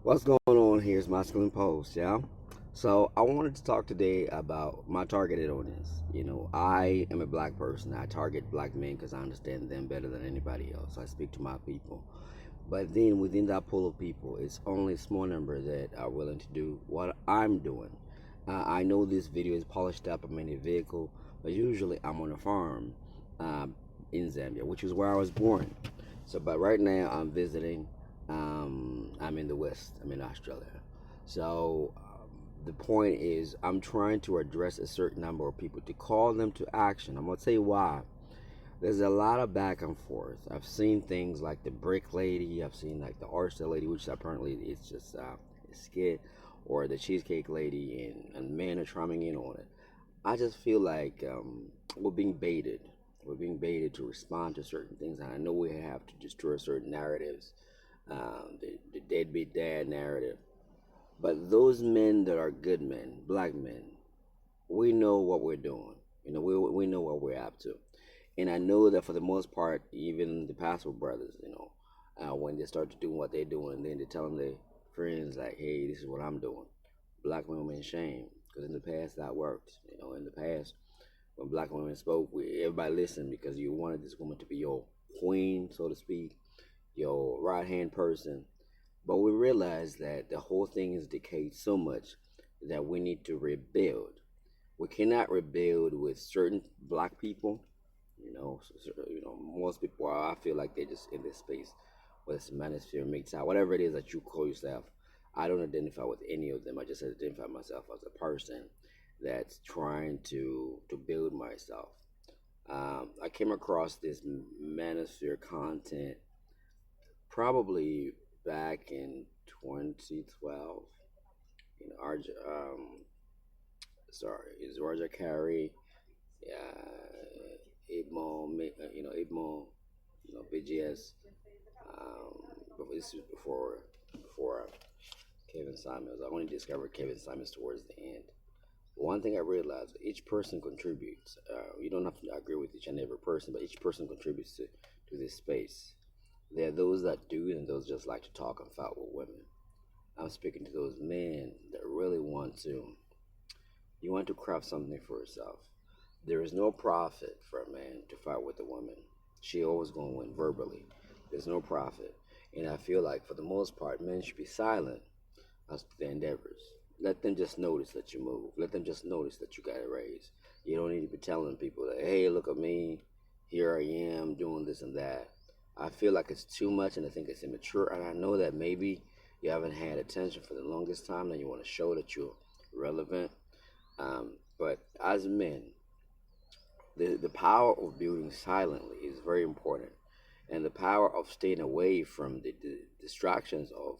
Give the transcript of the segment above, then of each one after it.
What's going on? Here's Masculine Post, yeah? So, I wanted to talk today about my targeted audience. I am a black person. I target black men because I understand them better than anybody else. I speak to my people. But then within that pool of people, it's only a small number that are willing to do what I'm doing. I know this video is polished up. I'm in a vehicle, but usually I'm on a farm um, in Zambia, which is where I was born. But right now I'm visiting. I'm in the West. I'm in Australia. The point is, I'm trying to address a certain number of people to call them to action. I'm gonna tell you why. There's a lot of back and forth. I've seen things like the brick lady. I've seen like the oyster lady, which apparently it's just a skit, or the cheesecake lady, and men are chiming in on it. I just feel like we're being baited. We're being baited to respond to certain things, and I know we have to destroy certain narratives, the deadbeat dad narrative. But those men that are good men, black men, we know what we're doing. We know what we're up to. And I know that for the most part, even the pastor brothers, when they start to do what they're doing, then they tell them their friends, like, hey, this is what I'm doing. Black women shame. Because in the past, that worked. In the past, when black women spoke, everybody listened because you wanted this woman to be your queen, so to speak, your right hand person. But we realized that the whole thing is decayed so much that we need to rebuild. We cannot rebuild with certain black people. Most people are. I feel like they're just in this space, whether it's a manosphere, MGTOW, whatever it is that you call yourself. I don't identify with any of them. I just identify myself as a person that's trying to build myself. I came across this manosphere content probably back in 2012. Arja, sorry, is Roger Carey, Ibmo, Ibmo, BGS. But this was before Kevin Samuels. I only discovered Kevin Samuels towards the end. One thing I realized: each person contributes. You don't have to agree with each and every person, but each person contributes to this space. There are those that do, and those just like to talk and fight with women. I'm speaking to those men that really want to. You want to craft something for yourself. There is no profit for a man to fight with a woman. She always gonna win verbally. There's no profit. And I feel like for the most part, men should be silent as to their endeavors. Let them just notice that you move. Let them just notice that you got a raise. You don't need to be telling people that, hey, look at me, here I am doing this and that. I feel like it's too much and I think it's immature. And I know that maybe you haven't had attention for the longest time and you want to show that you're relevant. But as men, the power of building silently is very important. And the power of staying away from the distractions of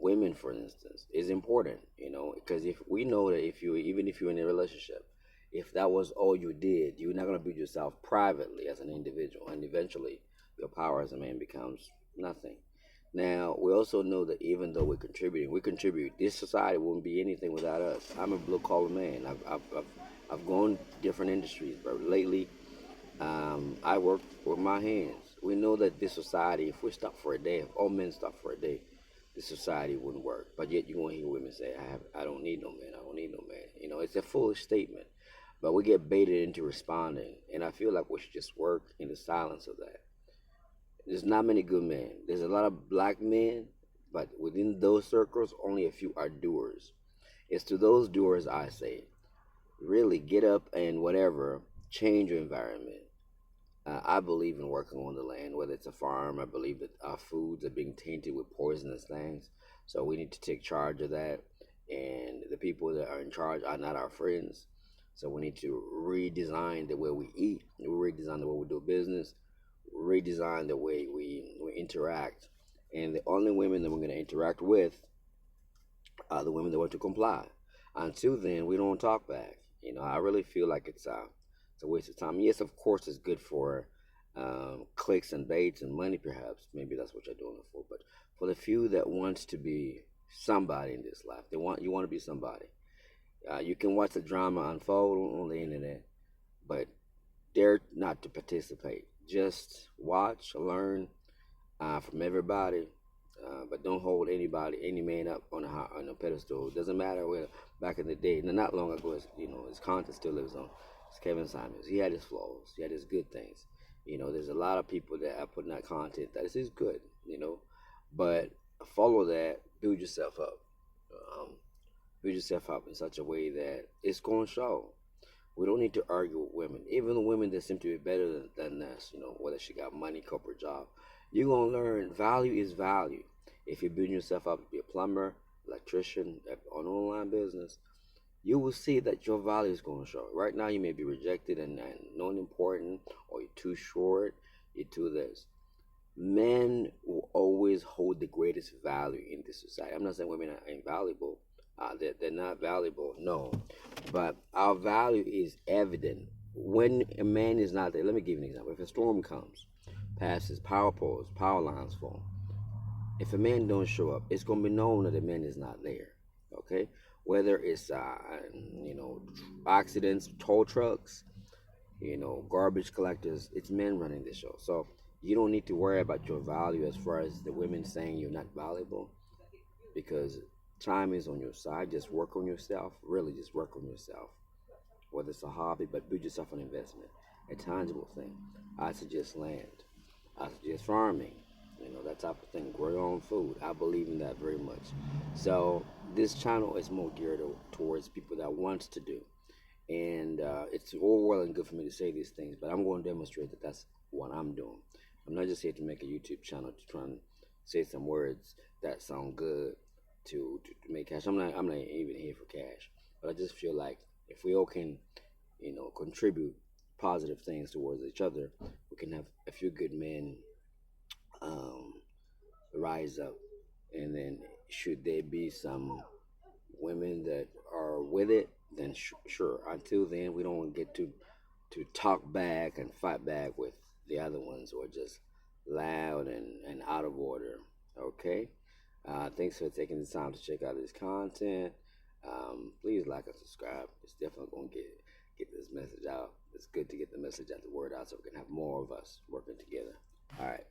women, for instance, is important. Because if we know that even if you're in a relationship, if that was all you did, you're not going to build yourself privately as an individual, and eventually your power as a man becomes nothing. Now, we also know that even though we're contributing, we contribute. This society wouldn't be anything without us. I'm a blue collar man. I've gone different industries, but lately I work with my hands. We know that this society, if we stop for a day, if all men stop for a day, this society wouldn't work. But yet you won't hear women say, I don't need no man. I don't need no man. It's a foolish statement. But we get baited into responding. And I feel like we should just work in the silence of that. There's not many good men. There's a lot of black men, but within those circles, only a few are doers. It's to those doers I say, really get up and whatever, change your environment. I believe in working on the land, whether it's a farm. I believe that our foods are being tainted with poisonous things. So we need to take charge of that. And the people that are in charge are not our friends. So we need to redesign the way we eat, redesign the way we do business, redesign the way we interact. And the only women that we're going to interact with are the women that want to comply. Until then, we don't talk back. I really feel like it's a waste of time. Yes, of course, it's good for clicks and baits and money, perhaps. Maybe that's what you're doing it for. But for the few that wants to be somebody in this life, you want to be somebody. You can watch the drama unfold on the internet, but dare not to participate. Just watch, learn from everybody, but don't hold any man up on a pedestal. It doesn't matter where back in the day, not long ago, his content still lives on. It's Kevin Samuels. He had his flaws. He had his good things. There's a lot of people that are putting out content that is good. But follow that. Build yourself up. Um, Build yourself up in such a way that it's going to show. We don't need to argue with women. Even the women that seem to be better than us, whether she got money, corporate job, you're going to learn value is value. If you're building yourself up to be a plumber, electrician, on online business, you will see that your value is going to show. Right now, you may be rejected and not important, or you're too short, you're too this. Men will always hold the greatest value in this society. I'm not saying women are invaluable. They're not valuable, no. But our value is evident. When a man is not there, let me give you an example. If a storm comes, passes, power poles, power lines fall. If a man don't show up, it's going to be known that the man is not there. Okay? Whether it's, accidents, tow trucks, garbage collectors, it's men running the show. So you don't need to worry about your value as far as the women saying you're not valuable, because time is on your side. Just work on yourself. Really, just work on yourself. Whether it's a hobby, but build yourself an investment, a tangible thing. I suggest land. I suggest farming. That type of thing. Grow your own food. I believe in that very much. So this channel is more geared towards people that wants to do. And it's all well and good for me to say these things, but I'm going to demonstrate that that's what I'm doing. I'm not just here to make a YouTube channel to try and say some words that sound good to make cash. I'm not even here for cash, but I just feel like if we all can, contribute positive things towards each other, we can have a few good men um, rise up. And then, should there be some women that are with it, then sure. Until then, we don't get to talk back and fight back with the other ones, or just loud and out of order. Okay. Thanks for taking the time to check out this content. Please like and subscribe. It's definitely gonna get this message out. It's good to get the message out, the word out, so we can have more of us working together. All right.